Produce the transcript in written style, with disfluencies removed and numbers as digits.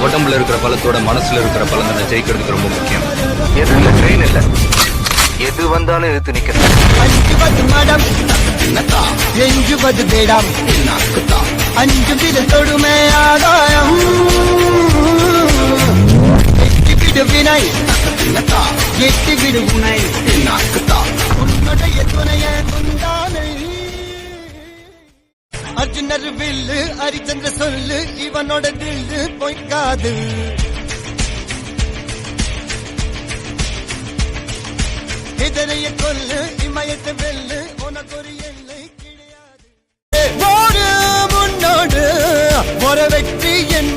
உடம்புல இருக்கிற பலத்தோட மனசுல இருக்கிற பலம் தான் ஜெயிக்கிறதுக்கு ரொம்ப முக்கியம். எதுல ட்ரெயின் இல்ல, எது வந்தாலும் எதிர்த்து நிக்கிறேன். 50 மடம் 70 வேடம் 5 விரல் தொடுமே ஆதாயம். எட்டு வினை 8 விடு உனை உன்னுடைய துணைய குந்தானை. அர்ஜுனர் வில்லு ஹரிச்சந்திர சொல்லு இவனோட தில்லு பொய்க்காது. இதனைய கொல்லு இமயத்தை வெல்லு உனக்கு ஒரு எல்லை கிடையாது. ஒரு முன்னோடு ஒரு வெற்றி என்